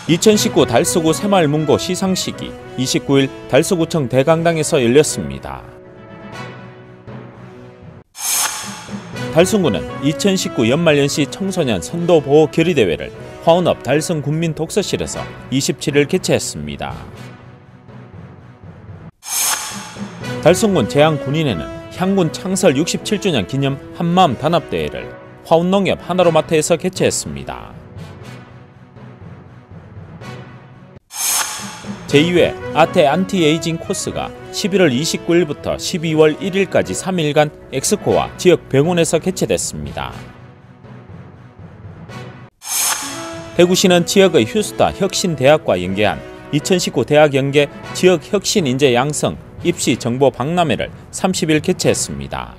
2019 달서구 새마을문고 시상식이 29일 달서구청 대강당에서 열렸습니다. 달성구는 2019 연말연시 청소년 선도보호 결의대회를 화원읍 달성군민독서실에서 27일 개최했습니다. 달성군 제양군인회는 향군 창설 67주년 기념 한마음 단합대회를 화운농협 하나로마트에서 개최했습니다. 제2회 아태 안티에이징 코스가 11월 29일부터 12월 1일까지 3일간 엑스코와 지역 병원에서 개최됐습니다. 대구시는 지역의 휴스타 혁신대학과 연계한 2019 대학연계 지역 혁신 인재 양성 입시 정보 박람회를 30일 개최했습니다.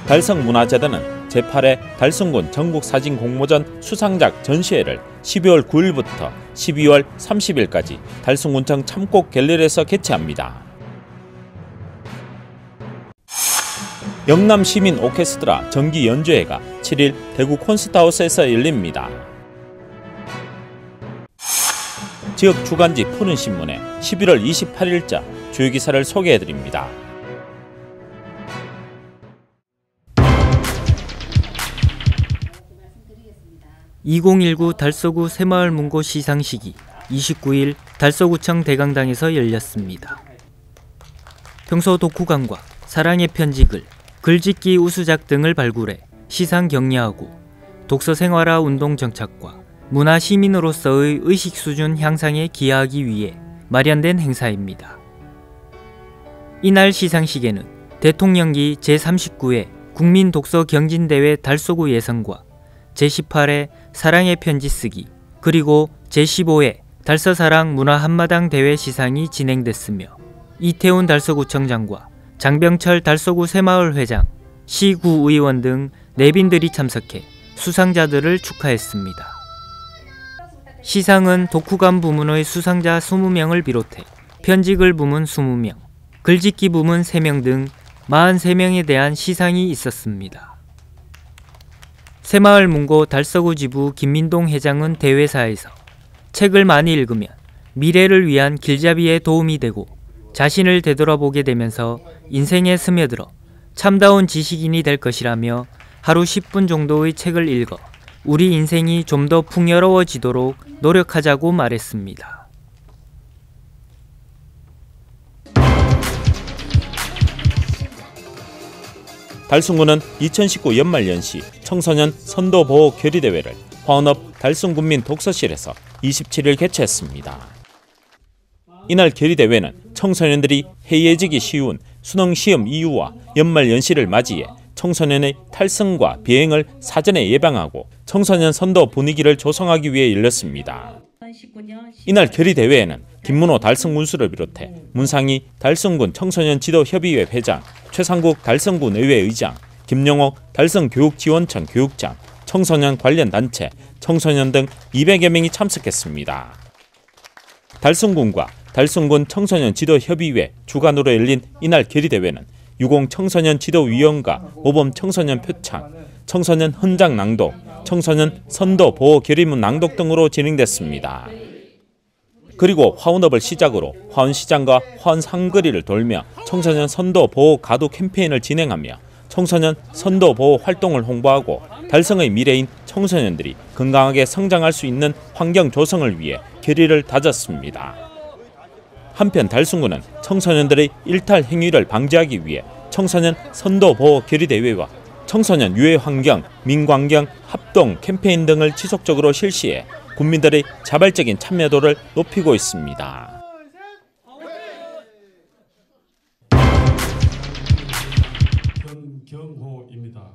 달성문화재단은 제8회 달성군 전국사진공모전 수상작 전시회를 12월 9일부터 12월 30일까지 달성군청 참곡 갤러리에서 개최합니다. 영남시민 오케스트라 정기 연주회가 7일 대구 콘서트하우스에서 열립니다. 지역 주간지 푸른신문에 11월 28일자 주요 기사를 소개해드립니다. (2019) 달서구 새마을문고 시상식이 29일 달서구청 대강당에서 열렸습니다. 평소 독후감과 사랑의 편지글, 글짓기 우수작 등을 발굴해 시상 격려하고 독서 생활화 운동 정착과 문화 시민으로서의 의식 수준 향상에 기여하기 위해 마련된 행사입니다. 이날 시상식에는 대통령기 제39회 국민독서 경진대회 달서구 예선과 제18회 사랑의 편지 쓰기, 그리고 제15회 달서사랑 문화 한마당 대회 시상이 진행됐으며 이태훈 달서구청장과 장병철 달서구 새마을 회장, 시구의원 등 내빈들이 참석해 수상자들을 축하했습니다. 시상은 독후감 부문의 수상자 20명을 비롯해 편지글 부문 20명, 글짓기 부문 3명 등 43명에 대한 시상이 있었습니다. 새마을문고 달서구 지부 김민동 회장은 대회사에서 책을 많이 읽으면 미래를 위한 길잡이에 도움이 되고 자신을 되돌아보게 되면서 인생에 스며들어 참다운 지식인이 될 것이라며 하루 10분 정도의 책을 읽어 우리 인생이 좀 더 풍요로워지도록 노력하자고 말했습니다. 달성구는 2019 연말연시 청소년 선도보호 결의대회를 화원읍 달성군민 독서실에서 27일 개최했습니다. 이날 결의대회는 청소년들이 해이해지기 쉬운 수능시험 이후와 연말연시를 맞이해 청소년의 탈승과 비행을 사전에 예방하고 청소년 선도 분위기를 조성하기 위해 열렸습니다. 이날 결의대회에는 김문호 달성군수를 비롯해 문상희 달성군 청소년지도협의회 회장, 최상국 달성군 의회 의장, 김영옥 달성교육지원청 교육장, 청소년 관련 단체, 청소년 등 200여 명이 참석했습니다. 달성군과 달성군 청소년지도협의회 주관으로 열린 이날 결의대회는 유공 청소년 지도위원과 모범 청소년 표창, 청소년 헌장 낭독, 청소년 선도 보호 결의문 낭독 등으로 진행됐습니다. 그리고 화운읍을 시작으로 화운시장과 화운상거리를 돌며 청소년 선도 보호 가두 캠페인을 진행하며 청소년 선도 보호 활동을 홍보하고 달성의 미래인 청소년들이 건강하게 성장할 수 있는 환경 조성을 위해 결의를 다졌습니다. 한편 달성구는 청소년들의 일탈 행위를 방지하기 위해 청소년 선도 보호 결의대회와 청소년 유해 환경, 민관경 합동 캠페인 등을 지속적으로 실시해 국민들의 자발적인 참여도를 높이고 있습니다.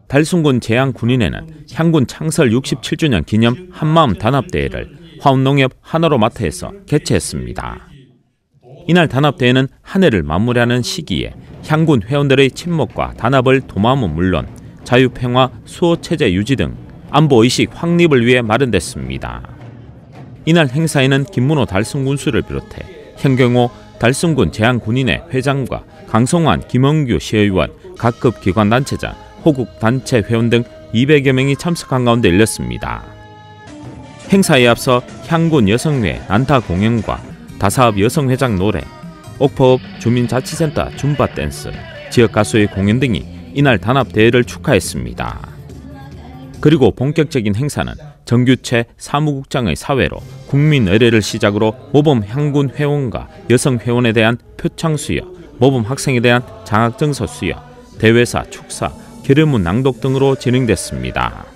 달성군 제양군인회는 향군 창설 67주년 기념 한마음 단합대회를 화운농협 하나로마트에서 개최했습니다. 이날 단합대회는 한 해를 마무리하는 시기에 향군 회원들의 친목과 단합을 도모함은 물론 자유평화, 수호체제 유지 등 안보의식 확립을 위해 마련됐습니다. 이날 행사에는 김문호 달성군수를 비롯해 현경호 달성군 제양군인회 회장과 강성환, 김원규 시의원, 각급 기관단체장, 호국단체 회원 등 200여 명이 참석한 가운데 열렸습니다. 행사에 앞서 향군 여성회 난타 공연과 다사업 여성회장 노래, 옥포읍 주민자치센터 줌바 댄스, 지역 가수의 공연 등이 이날 단합대회를 축하했습니다. 그리고 본격적인 행사는 정규체 사무국장의 사회로 국민 의례를 시작으로 모범 향군 회원과 여성 회원에 대한 표창 수여, 모범 학생에 대한 장학증서 수여, 대회사, 축사, 결의문 낭독 등으로 진행됐습니다.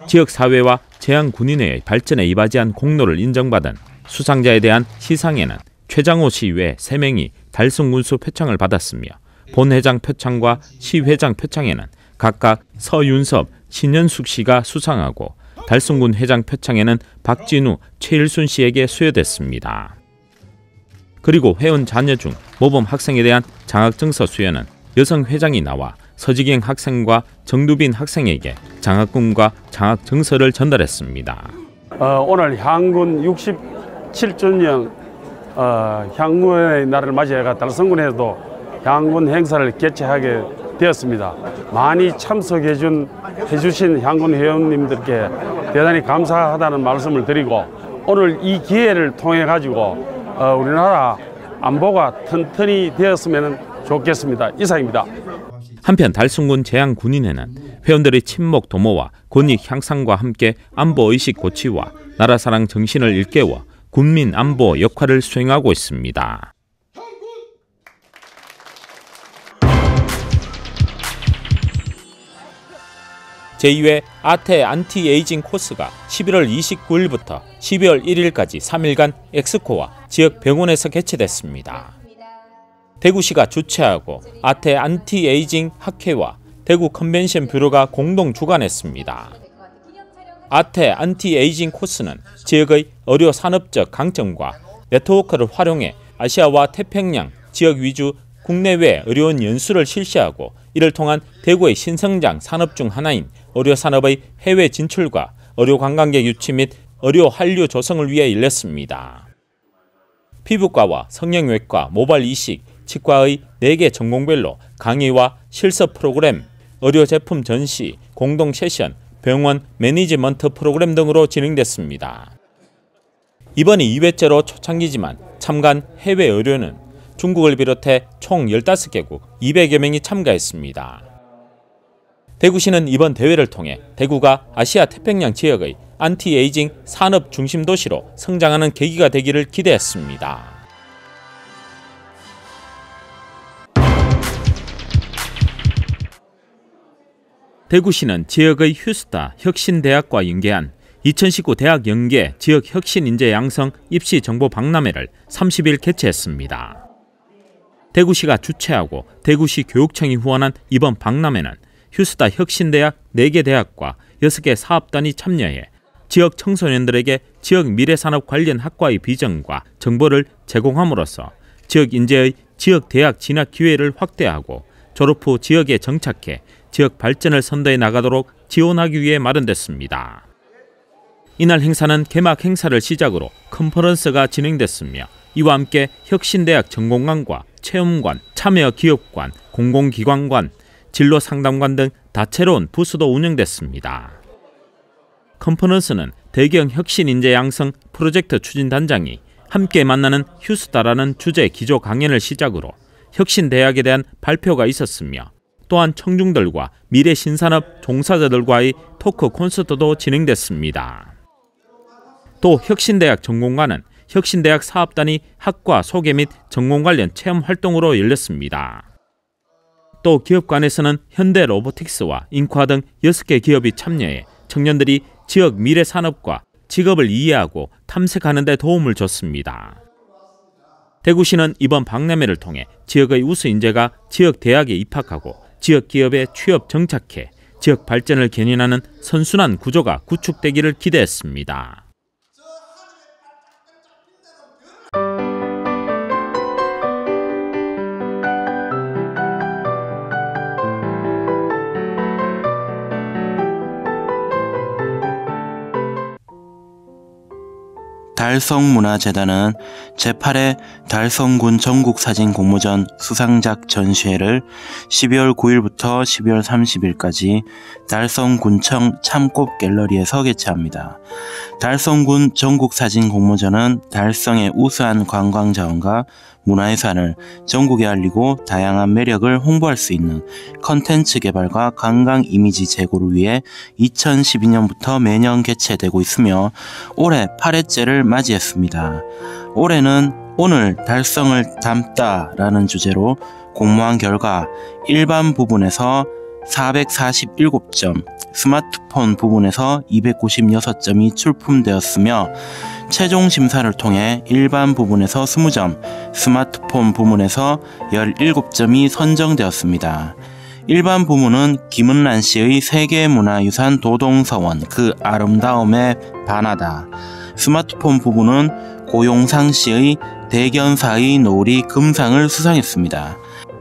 지역 사회와 제한 군인회의 발전에 이바지한 공로를 인정받은 수상자에 대한 시상에는 최장호 씨 외 3명이 달성군수 표창을 받았으며 본회장 표창과 시회장 표창에는 각각 서윤섭, 신현숙 씨가 수상하고 달성군 회장 표창에는 박진우, 최일순 씨에게 수여됐습니다. 그리고 회원 자녀 중 모범 학생에 대한 장학증서 수여는 여성 회장이 나와 서지경 학생과 정두빈 학생에게 장학금과 장학증서를 전달했습니다. 오늘 향군 67주년 향군의 날을 맞이해가 달성군에서도 향군 행사를 개최하게 되었습니다. 많이 참석해 주신 향군 회원님들께 대단히 감사하다는 말씀을 드리고 오늘 이 기회를 통해 가지고 우리나라 안보가 튼튼히 되었으면 좋겠습니다. 이상입니다. 한편 달성군 제향군인회는 회원들의 친목 도모와 권익 향상과 함께 안보의식 고취와 나라사랑 정신을 일깨워 군민 안보 역할을 수행하고 있습니다. 제2회 아태 안티에이징 코스가 11월 29일부터 12월 1일까지 3일간 엑스코와 지역 병원에서 개최됐습니다. 대구시가 주최하고 아태 안티에이징 학회와 대구 컨벤션 뷰로가 공동 주관했습니다. 아태 안티에이징 코스는 지역의 의료 산업적 강점과 네트워크를 활용해 아시아와 태평양 지역 위주 국내외 의료원 연수를 실시하고 이를 통한 대구의 신성장 산업 중 하나인 의료산업의 해외 진출과 의료관광객 유치 및 의료 한류 조성을 위해 열렸습니다. 피부과와 성형외과, 모발 이식, 치과의 4개 전공별로 강의와 실습 프로그램, 의료제품 전시, 공동 세션, 병원 매니지먼트 프로그램 등으로 진행됐습니다. 이번이 2회째로 초창기지만 참가한 해외 의료는 중국을 비롯해 총 15개국 200여 명이 참가했습니다. 대구시는 이번 대회를 통해 대구가 아시아 태평양 지역의 안티에이징 산업 중심 도시로 성장하는 계기가 되기를 기대했습니다. 대구시는 지역의 휴스타 혁신대학과 연계한 2019 대학 연계 지역 혁신 인재 양성 입시 정보 박람회를 30일 개최했습니다. 대구시가 주최하고 대구시 교육청이 후원한 이번 박람회는 휴스타 혁신대학 4개 대학과 6개 사업단이 참여해 지역 청소년들에게 지역 미래산업 관련 학과의 비전과 정보를 제공함으로써 지역 인재의 지역 대학 진학 기회를 확대하고 졸업 후 지역에 정착해 지역 발전을 선도해 나가도록 지원하기 위해 마련됐습니다. 이날 행사는 개막 행사를 시작으로 컨퍼런스가 진행됐으며 이와 함께 혁신대학 전공관과 체험관, 참여기업관, 공공기관관, 진로상담관 등 다채로운 부스도 운영됐습니다. 컨퍼런스는 대경 혁신인재 양성 프로젝트 추진단장이 함께 만나는 휴스타라는 주제 기조 강연을 시작으로 혁신대학에 대한 발표가 있었으며 또한 청중들과 미래 신산업 종사자들과의 토크 콘서트도 진행됐습니다. 또 혁신대학 전공관은 혁신대학 사업단이 학과 소개 및 전공 관련 체험 활동으로 열렸습니다. 또 기업관에서는 현대 로보틱스와 인과 등 6개 기업이 참여해 청년들이 지역 미래 산업과 직업을 이해하고 탐색하는 데 도움을 줬습니다. 대구시는 이번 박람회를 통해 지역의 우수 인재가 지역 대학에 입학하고 지역 기업에 취업 정착해 지역 발전을 견인하는 선순환 구조가 구축되기를 기대했습니다. 달성문화재단은 제8회 달성군 전국사진 공모전 수상작 전시회를 12월 9일부터 12월 30일까지 달성군청 참꽃 갤러리에서 개최합니다. 달성군 전국사진 공모전은 달성의 우수한 관광자원과 문화유산을 전국에 알리고 다양한 매력을 홍보할 수 있는 컨텐츠 개발과 관광 이미지 제고를 위해 2012년부터 매년 개최되고 있으며 올해 8회째를 맞이했습니다. 올해는 오늘 달성을 담다 라는 주제로 공모한 결과 일반 부분에서 447점, 스마트폰 부분에서 296점이 출품되었으며 최종 심사를 통해 일반 부분에서 20점, 스마트폰 부문에서 17점이 선정되었습니다. 일반 부문은 김은란 씨의 세계문화유산 도동서원 그 아름다움에 반하다, 스마트폰 부문은 고용상 씨의 대견사의 노을이 금상을 수상했습니다.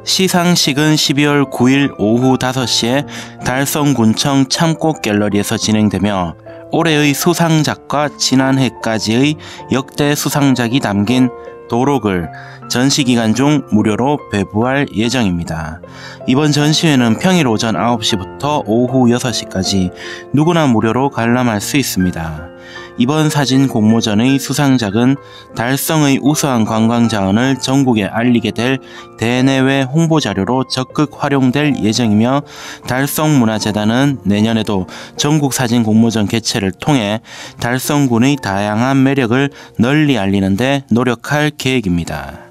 시상식은 12월 9일 오후 5시에 달성군청 참꽃 갤러리에서 진행되며 올해의 수상작과 지난해까지의 역대 수상작이 담긴 도록을 전시기간 중 무료로 배부할 예정입니다. 이번 전시회는 평일 오전 9시부터 오후 6시까지 누구나 무료로 관람할 수 있습니다. 이번 사진 공모전의 수상작은 달성의 우수한 관광자원을 전국에 알리게 될 대내외 홍보자료로 적극 활용될 예정이며 달성문화재단은 내년에도 전국사진 공모전 개최를 통해 달성군의 다양한 매력을 널리 알리는 데 노력할 계획입니다.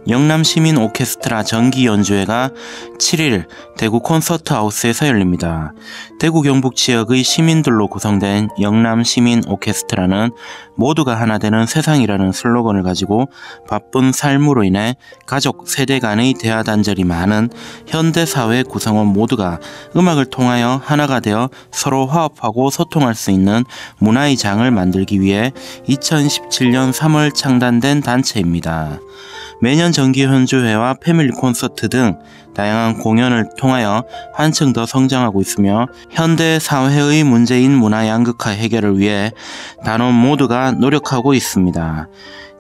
영남시민 오케스트라 정기 연주회가 7일 대구 콘서트하우스에서 열립니다. 대구 경북 지역의 시민들로 구성된 영남시민 오케스트라는 모두가 하나 되는 세상이라는 슬로건을 가지고 바쁜 삶으로 인해 가족, 세대 간의 대화 단절이 많은 현대사회 구성원 모두가 음악을 통하여 하나가 되어 서로 화합하고 소통할 수 있는 문화의 장을 만들기 위해 2017년 3월 창단된 단체입니다. 매년 정기 연주회와 패밀리 콘서트 등 다양한 공연을 통하여 한층 더 성장하고 있으며 현대 사회의 문제인 문화 양극화 해결을 위해 단원 모두가 노력하고 있습니다.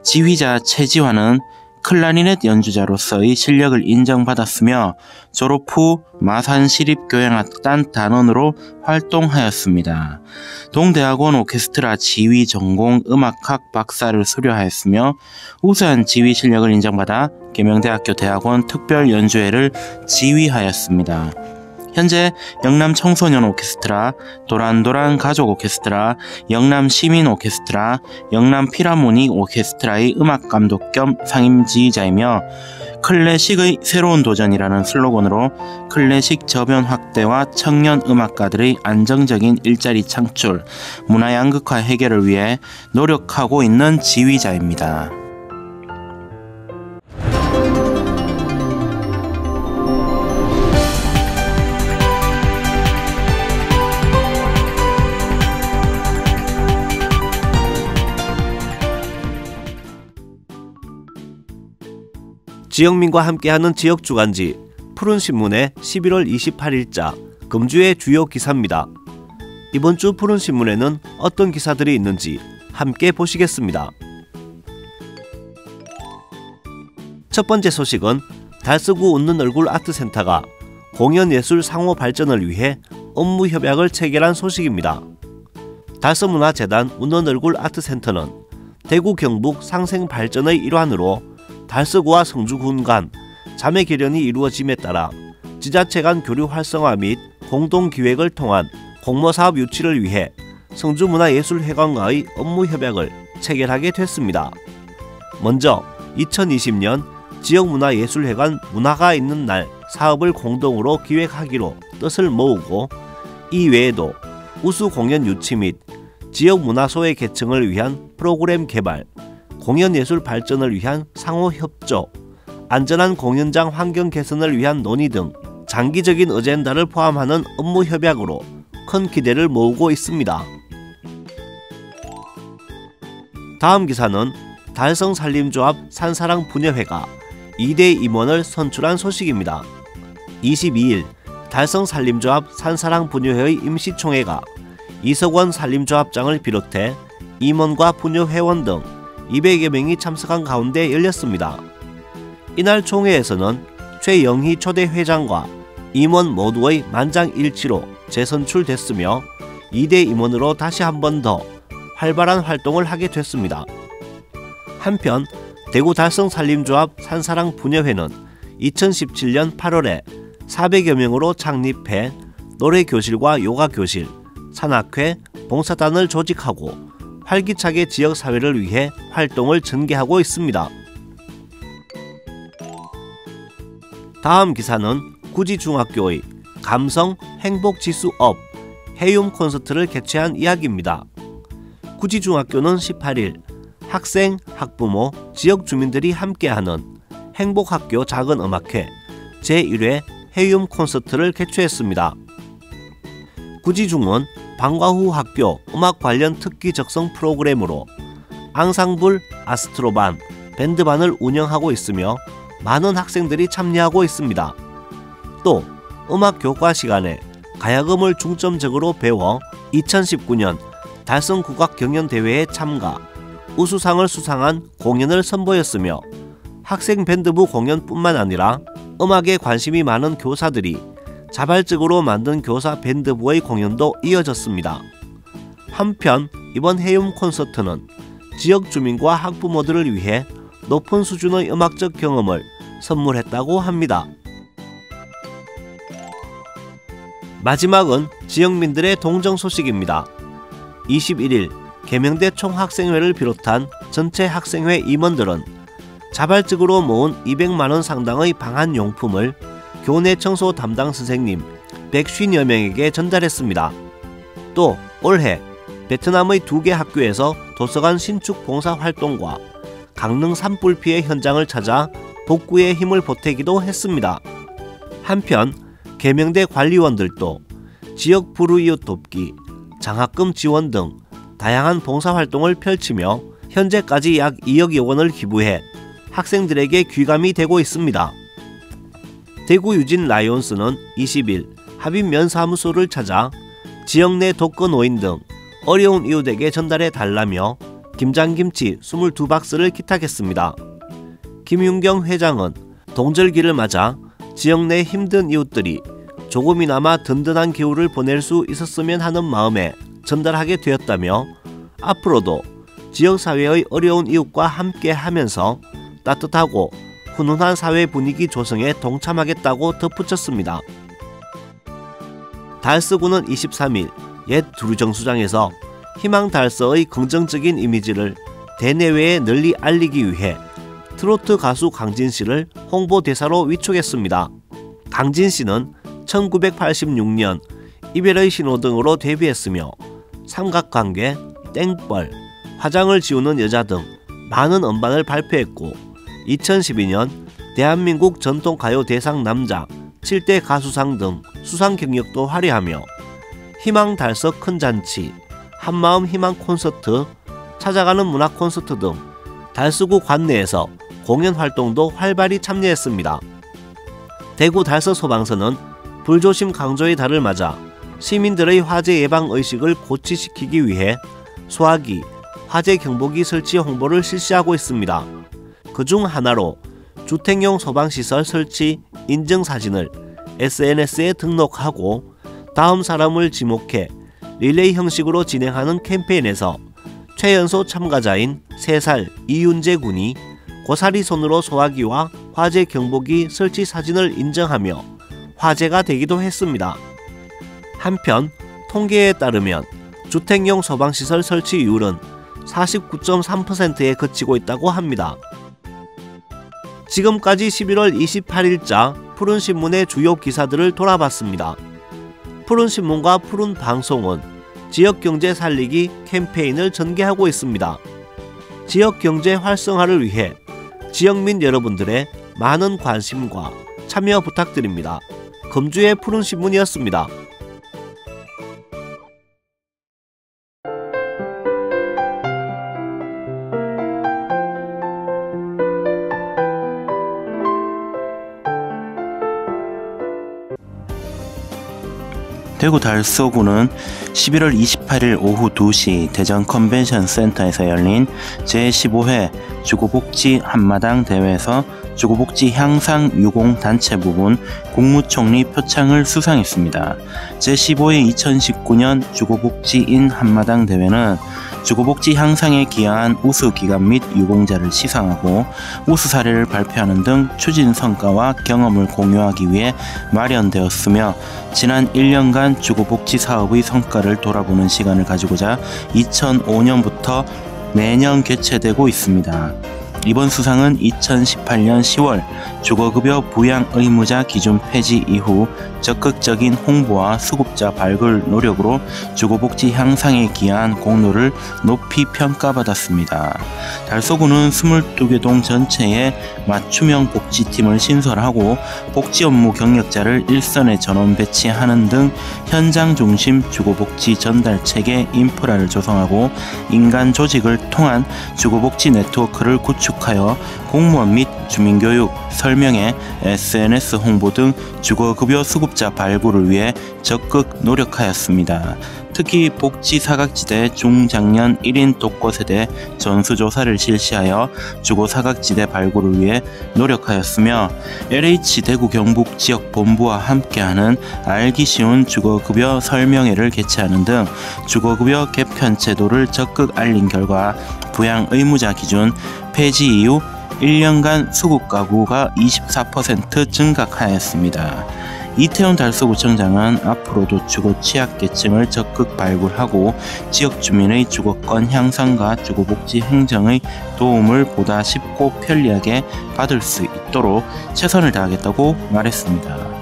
지휘자 최지환은 클라리넷 연주자로서의 실력을 인정받았으며 졸업 후 마산시립교향악단 단원으로 활동하였습니다. 동대학원 오케스트라 지휘 전공 음악학 박사를 수료하였으며 우수한 지휘 실력을 인정받아 계명대학교 대학원 특별연주회를 지휘하였습니다. 현재 영남 청소년 오케스트라, 도란도란 가족 오케스트라, 영남 시민 오케스트라, 영남 필하모닉 오케스트라의 음악 감독 겸 상임 지휘자이며 클래식의 새로운 도전이라는 슬로건으로 클래식 저변 확대와 청년 음악가들의 안정적인 일자리 창출, 문화 양극화 해결을 위해 노력하고 있는 지휘자입니다. 지역민과 함께하는 지역주간지 푸른신문의 11월 28일자 금주의 주요 기사입니다. 이번 주 푸른신문에는 어떤 기사들이 있는지 함께 보시겠습니다. 첫 번째 소식은 달서구 웃는 얼굴 아트센터가 공연예술 상호 발전을 위해 업무 협약을 체결한 소식입니다. 달서문화재단 웃는 얼굴 아트센터는 대구 경북 상생 발전의 일환으로 달서구와 성주군 간 자매 결연이 이루어짐에 따라 지자체 간 교류 활성화 및 공동기획을 통한 공모사업 유치를 위해 성주문화예술회관과의 업무 협약을 체결하게 됐습니다. 먼저 2020년 지역문화예술회관 문화가 있는 날 사업을 공동으로 기획하기로 뜻을 모으고 이 외에도 우수 공연 유치 및 지역문화소의 계층을 위한 프로그램 개발, 공연예술 발전을 위한 상호 협조, 안전한 공연장 환경 개선을 위한 논의 등 장기적인 어젠다를 포함하는 업무 협약으로 큰 기대를 모으고 있습니다. 다음 기사는 달성산림조합 산사랑 부녀회가 2대 임원을 선출한 소식입니다. 22일 달성산림조합 산사랑 부녀회의 임시총회가 이석원 산림조합장을 비롯해 임원과 부녀 회원 등 200여 명이 참석한 가운데 열렸습니다. 이날 총회에서는 최영희 초대 회장과 임원 모두의 만장일치로 재선출됐으며 2대 임원으로 다시 한 번 더 활발한 활동을 하게 됐습니다. 한편 대구 달성산림조합 산사랑 부녀회는 2017년 8월에 400여 명으로 창립해 노래교실과 요가교실, 산악회, 봉사단을 조직하고 활기차게 지역사회를 위해 활동을 전개하고 있습니다. 다음 기사는 구지중학교의 감성 행복지수 업 해움 콘서트를 개최한 이야기입니다. 구지중학교는 18일 학생, 학부모, 지역 주민들이 함께하는 행복학교 작은음악회 제1회 해움 콘서트를 개최했습니다. 구지중은 방과 후 학교 음악 관련 특기 적성 프로그램으로 앙상블, 아스트로반, 밴드반을 운영하고 있으며 많은 학생들이 참여하고 있습니다. 또 음악 교과 시간에 가야금을 중점적으로 배워 2019년 달성국악경연대회에 참가, 우수상을 수상한 공연을 선보였으며 학생 밴드부 공연뿐만 아니라 음악에 관심이 많은 교사들이 자발적으로 만든 교사 밴드부의 공연도 이어졌습니다. 한편 이번 해움 콘서트는 지역 주민과 학부모들을 위해 높은 수준의 음악적 경험을 선물했다고 합니다. 마지막은 지역민들의 동정 소식입니다. 21일 계명대 총학생회를 비롯한 전체 학생회 임원들은 자발적으로 모은 200만원 상당의 방한용품을 교내 청소 담당 선생님 150여 명에게 전달했습니다. 또 올해 베트남의 2개 학교에서 도서관 신축 봉사 활동과 강릉 산불 피해 현장을 찾아 복구에 힘을 보태기도 했습니다. 한편 계명대 관리원들도 지역 불우이웃 돕기, 장학금 지원 등 다양한 봉사활동을 펼치며 현재까지 약 2억여 원을 기부해 학생들에게 귀감이 되고 있습니다. 대구 유진 라이온스는 20일 합의면사무소를 찾아 지역 내 독거노인 등 어려운 이웃에게 전달해 달라며 김장김치 22박스를 기탁했습니다. 김윤경 회장은 동절기를 맞아 지역 내 힘든 이웃들이 조금이나마 든든한 겨울을 보낼 수 있었으면 하는 마음에 전달하게 되었다며 앞으로도 지역사회의 어려운 이웃과 함께 하면서 따뜻하고 훈훈한 사회 분위기 조성에 동참하겠다고 덧붙였습니다. 달서구는 23일 옛 두루정수장에서 희망달서의 긍정적인 이미지를 대내외에 널리 알리기 위해 트로트 가수 강진씨를 홍보대사로 위촉했습니다. 강진씨는 1986년 이별의 신호등으로 데뷔했으며 삼각관계, 땡벌, 화장을 지우는 여자 등 많은 음반을 발표했고 2012년 대한민국 전통가요 대상 남자 7대 가수상 등 수상 경력도 화려하며 희망달서 큰잔치, 한마음 희망 콘서트, 찾아가는 문화 콘서트 등 달서구 관내에서 공연 활동도 활발히 참여했습니다. 대구 달서 소방서는 불조심 강조의 달을 맞아 시민들의 화재 예방 의식을 고취시키기 위해 소화기, 화재 경보기 설치 홍보를 실시하고 있습니다. 그중 하나로 주택용 소방시설 설치 인증 사진을 SNS에 등록하고 다음 사람을 지목해 릴레이 형식으로 진행하는 캠페인에서 최연소 참가자인 3살 이윤재 군이 고사리 손으로 소화기와 화재 경보기 설치 사진을 인정하며 화제가 되기도 했습니다. 한편 통계에 따르면 주택용 소방시설 설치율은 49.3%에 그치고 있다고 합니다. 지금까지 11월 28일자 푸른신문의 주요 기사들을 돌아봤습니다. 푸른신문과 푸른방송은 지역경제 살리기 캠페인을 전개하고 있습니다. 지역경제 활성화를 위해 지역민 여러분들의 많은 관심과 참여 부탁드립니다. 금주의 푸른신문이었습니다. 대구 달서구는 11월 28일 오후 2시 대전 컨벤션 센터에서 열린 제15회 주거복지 한마당 대회에서 주거복지 향상 유공 단체 부분 국무총리 표창을 수상했습니다. 제15회 2019년 주거복지인 한마당 대회는 주거복지 향상에 기여한 우수 기관 및 유공자를 시상하고 우수 사례를 발표하는 등 추진 성과와 경험을 공유하기 위해 마련되었으며 지난 1년간 주거복지 사업의 성과를 돌아보는 시간을 가지고자 2005년부터 매년 개최되고 있습니다. 이번 수상은 2018년 10월 주거급여 부양 의무자 기준 폐지 이후 적극적인 홍보와 수급자 발굴 노력으로 주거복지 향상에 기여한 공로를 높이 평가받았습니다. 달서구는 22개 동 전체에 맞춤형 복지팀을 신설하고 복지 업무 경력자를 일선에 전원 배치하는 등 현장 중심 주거복지 전달 체계 인프라를 조성하고 인간 조직을 통한 주거복지 네트워크를 구축하여 공무원 및 주민교육, 설명회, SNS 홍보 등 주거급여 수급자 발굴을 위해 적극 노력하였습니다. 특히 복지 사각지대 중장년 1인 독거세대 전수조사를 실시하여 주거 사각지대 발굴을 위해 노력하였으며 LH 대구 경북 지역 본부와 함께하는 알기 쉬운 주거급여 설명회를 개최하는 등 주거급여 개편 제도를 적극 알린 결과 부양 의무자 기준 폐지 이후 1년간 수급 가구가 24% 증가하였습니다. 이태원 달서구청장은 앞으로도 주거 취약계층을 적극 발굴하고 지역 주민의 주거권 향상과 주거복지 행정의 도움을 보다 쉽고 편리하게 받을 수 있도록 최선을 다하겠다고 말했습니다.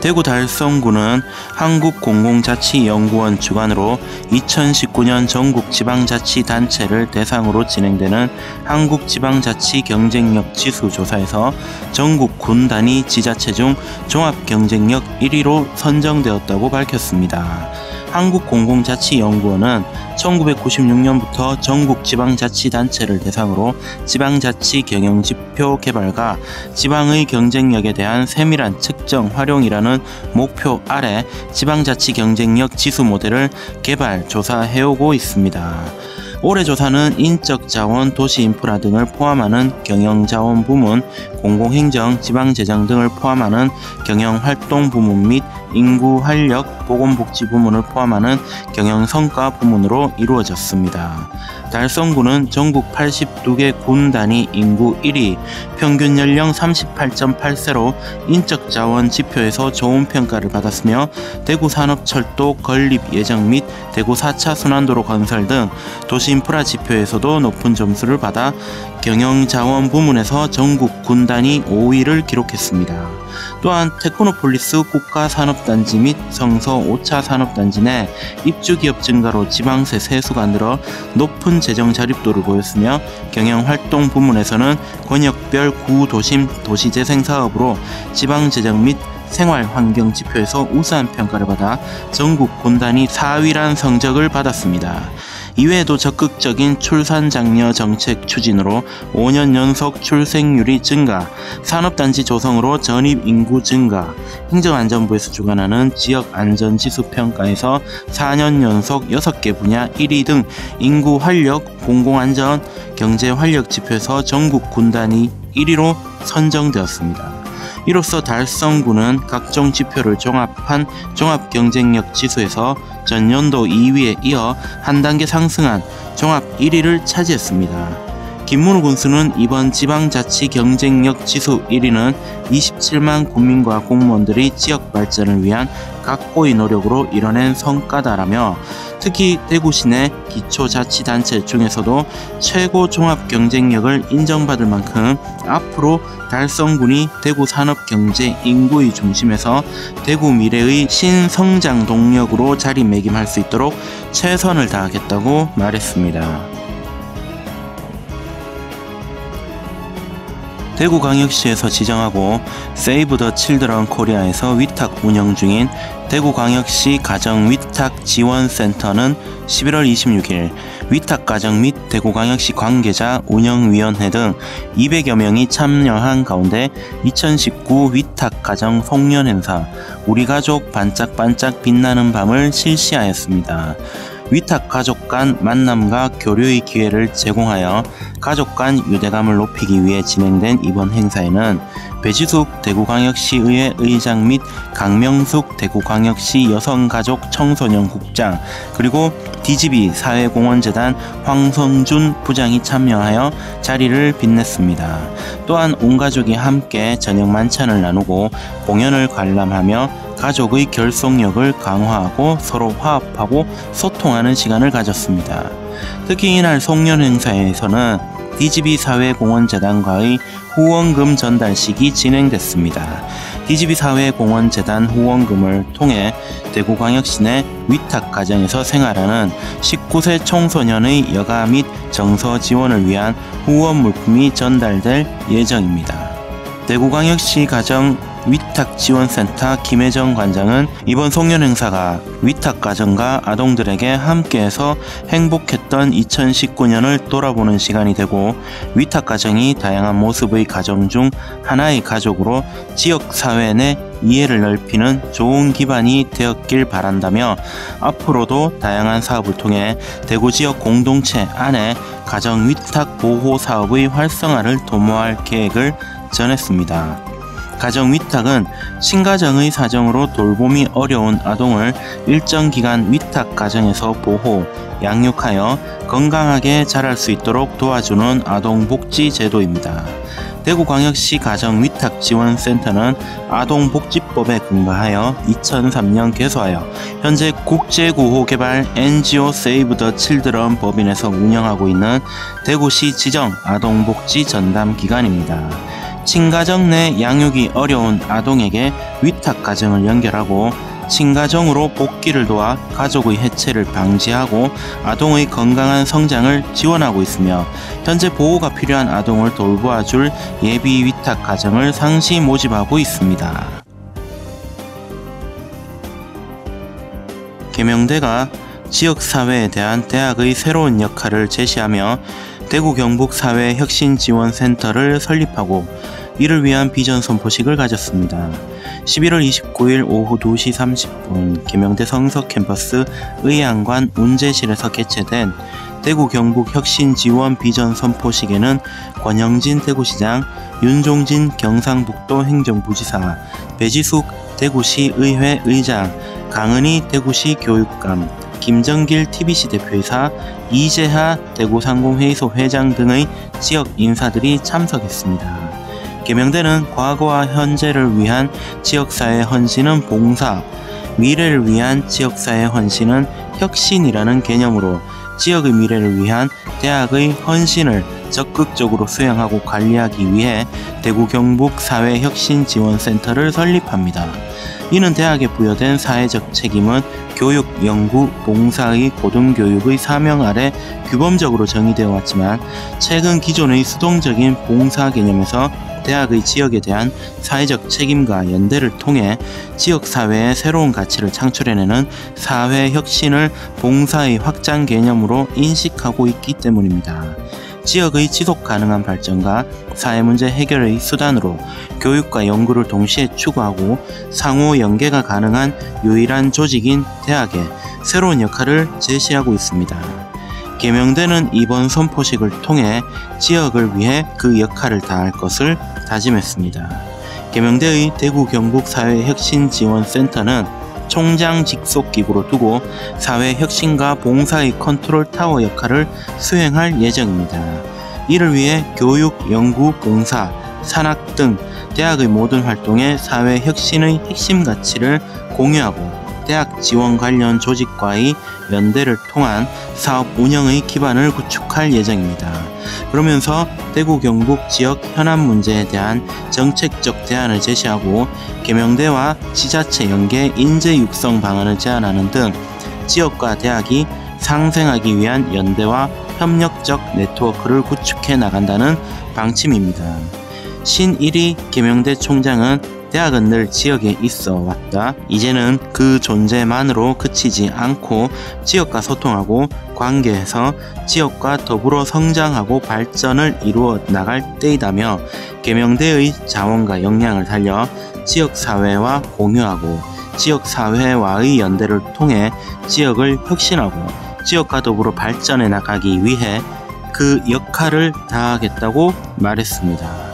대구 달성구는 한국공공자치연구원 주관으로 2019년 전국지방자치단체를 대상으로 진행되는 한국지방자치 경쟁력 지수 조사에서 전국 군 단위 지자체 중 종합경쟁력 1위로 선정되었다고 밝혔습니다. 한국공공자치연구원은 1996년부터 전국 지방자치단체를 대상으로 지방자치 경영지표 개발과 지방의 경쟁력에 대한 세밀한 측정 활용이라는 목표 아래 지방자치 경쟁력 지수 모델을 개발, 조사해오고 있습니다. 올해 조사는 인적자원, 도시인프라 등을 포함하는 경영자원 부문, 공공행정, 지방재정 등을 포함하는 경영활동 부문 및 인구활력, 보건복지 부문을 포함하는 경영성과 부문으로 이루어졌습니다. 달성구는 전국 82개 군 단위 인구 1위, 평균 연령 38.8세로 인적자원 지표에서 좋은 평가를 받았으며 대구산업철도 건립 예정 및 대구 4차 순환도로 건설 등 도시인프라 지표에서도 높은 점수를 받아 경영자원 부문에서 전국 군 단위 5위를 기록했습니다. 또한 테크노폴리스 국가산업단지 및 성서 5차 산업단지 내 입주기업 증가로 지방세 세수가 늘어 높은 재정 자립도를 보였으며 경영활동 부문에서는 권역별 구도심 도시재생사업으로 지방재정 및 생활환경 지표에서 우수한 평가를 받아 전국 군 단위 4위란 성적을 받았습니다. 이외에도 적극적인 출산장려 정책 추진으로 5년 연속 출생률이 증가, 산업단지 조성으로 전입인구 증가, 행정안전부에서 주관하는 지역안전지수 평가에서 4년 연속 6개 분야 1위 등 인구활력, 공공안전, 경제활력 지표에서 전국 군 단위 1위로 선정되었습니다. 이로써 달성구는 각종 지표를 종합한 종합경쟁력 지수에서 전년도 2위에 이어 한 단계 상승한 종합 1위를 차지했습니다. 김문우 군수는 이번 지방자치 경쟁력 지수 1위는 27만 국민과 공무원들이 지역 발전을 위한 각고의 노력으로 이뤄낸 성과다라며 특히 대구 시내 기초자치단체 중에서도 최고 종합 경쟁력을 인정받을 만큼 앞으로 달성군이 대구 산업경제 인구의 중심에서 대구 미래의 신성장 동력으로 자리매김할 수 있도록 최선을 다하겠다고 말했습니다. 대구광역시에서 지정하고 세이브 더 칠드런 코리아에서 위탁 운영 중인 대구광역시 가정위탁지원센터는 11월 26일 위탁가정 및 대구광역시 관계자 운영위원회 등 200여 명이 참여한 가운데 2019 위탁가정 송년행사 우리가족 반짝반짝 빛나는 밤을 실시하였습니다. 위탁 가족 간 만남과 교류의 기회를 제공하여 가족 간 유대감을 높이기 위해 진행된 이번 행사에는 배지숙 대구광역시의회 의장 및 강명숙 대구광역시 여성가족 청소년 국장 그리고 DGB 사회공헌재단 황성준 부장이 참여하여 자리를 빛냈습니다. 또한 온 가족이 함께 저녁 만찬을 나누고 공연을 관람하며 가족의 결속력을 강화하고 서로 화합하고 소통하는 시간을 가졌습니다. 특히 이날 송년 행사에서는 DGB 사회공헌재단과의 후원금 전달식이 진행됐습니다. DGB 사회공헌재단 후원금을 통해 대구광역시 내 위탁가정에서 생활하는 19세 청소년의 여가 및 정서 지원을 위한 후원 물품이 전달될 예정입니다. 대구광역시 가정 위탁지원센터 김혜정 관장은 이번 송년 행사가 위탁가정과 아동들에게 함께해서 행복했던 2019년을 돌아보는 시간이 되고 위탁가정이 다양한 모습의 가정 중 하나의 가족으로 지역사회 내 이해를 넓히는 좋은 기반이 되었길 바란다며 앞으로도 다양한 사업을 통해 대구 지역 공동체 안에 가정 위탁 보호 사업의 활성화를 도모할 계획을 전했습니다. 가정 위탁은 신가정의 사정으로 돌봄이 어려운 아동을 일정 기간 위탁 가정에서 보호, 양육하여 건강하게 자랄 수 있도록 도와주는 아동복지 제도입니다. 대구광역시 가정위탁지원센터는 아동복지법에 근거하여 2003년 개소하여 현재 국제구호개발 NGO 세이브 더 칠드런 법인에서 운영하고 있는 대구시 지정 아동복지 전담기관입니다. 친가정 내 양육이 어려운 아동에게 위탁가정을 연결하고 친가정으로 복귀를 도와 가족의 해체를 방지하고 아동의 건강한 성장을 지원하고 있으며 현재 보호가 필요한 아동을 돌보아줄 예비 위탁가정을 상시 모집하고 있습니다. 계명대가 지역사회에 대한 대학의 새로운 역할을 제시하며 대구 경북 사회혁신지원센터를 설립하고 이를 위한 비전 선포식을 가졌습니다. 11월 29일 오후 2시 30분 계명대 성서 캠퍼스 의양관 운제실에서 개최된 대구 경북 혁신지원 비전 선포식에는 권영진 대구시장, 윤종진 경상북도 행정부지사, 배지숙 대구시 의회 의장, 강은희 대구시 교육감, 김정길 TBC 대표이사, 이재하 대구상공회의소 회장 등의 지역 인사들이 참석했습니다. 계명대는 과거와 현재를 위한 지역사회 헌신은 봉사, 미래를 위한 지역사회 헌신은 혁신이라는 개념으로 지역의 미래를 위한 대학의 헌신을 적극적으로 수행하고 관리하기 위해 대구 경북 사회혁신지원센터를 설립합니다. 이는 대학에 부여된 사회적 책임은 교육, 연구, 봉사의 고등교육의 사명 아래 규범적으로 정의되어 왔지만 최근 기존의 수동적인 봉사 개념에서 대학의 지역에 대한 사회적 책임과 연대를 통해 지역사회에 새로운 가치를 창출해내는 사회혁신을 봉사의 확장 개념으로 인식하고 있기 때문입니다. 지역의 지속가능한 발전과 사회문제 해결의 수단으로 교육과 연구를 동시에 추구하고 상호 연계가 가능한 유일한 조직인 대학에 새로운 역할을 제시하고 있습니다. 계명대는 이번 선포식을 통해 지역을 위해 그 역할을 다할 것을 다짐했습니다. 계명대의 대구 경북 사회혁신지원센터는 총장 직속 기구로 두고 사회혁신과 봉사의 컨트롤 타워 역할을 수행할 예정입니다. 이를 위해 교육, 연구, 봉사, 산학 등 대학의 모든 활동에 사회혁신의 핵심 가치를 공유하고 대학 지원 관련 조직과의 연대를 통한 사업 운영의 기반을 구축할 예정입니다. 그러면서 대구 경북 지역 현안 문제에 대한 정책적 대안을 제시하고 계명대와 지자체 연계 인재 육성 방안을 제안하는 등 지역과 대학이 상생하기 위한 연대와 협력적 네트워크를 구축해 나간다는 방침입니다. 신일이 계명대 총장은 대학은 늘 지역에 있어 왔다. 이제는 그 존재만으로 그치지 않고 지역과 소통하고 관계해서 지역과 더불어 성장하고 발전을 이루어 나갈 때이다며 계명대의 자원과 역량을 달려 지역사회와 공유하고 지역사회와의 연대를 통해 지역을 혁신하고 지역과 더불어 발전해 나가기 위해 그 역할을 다하겠다고 말했습니다.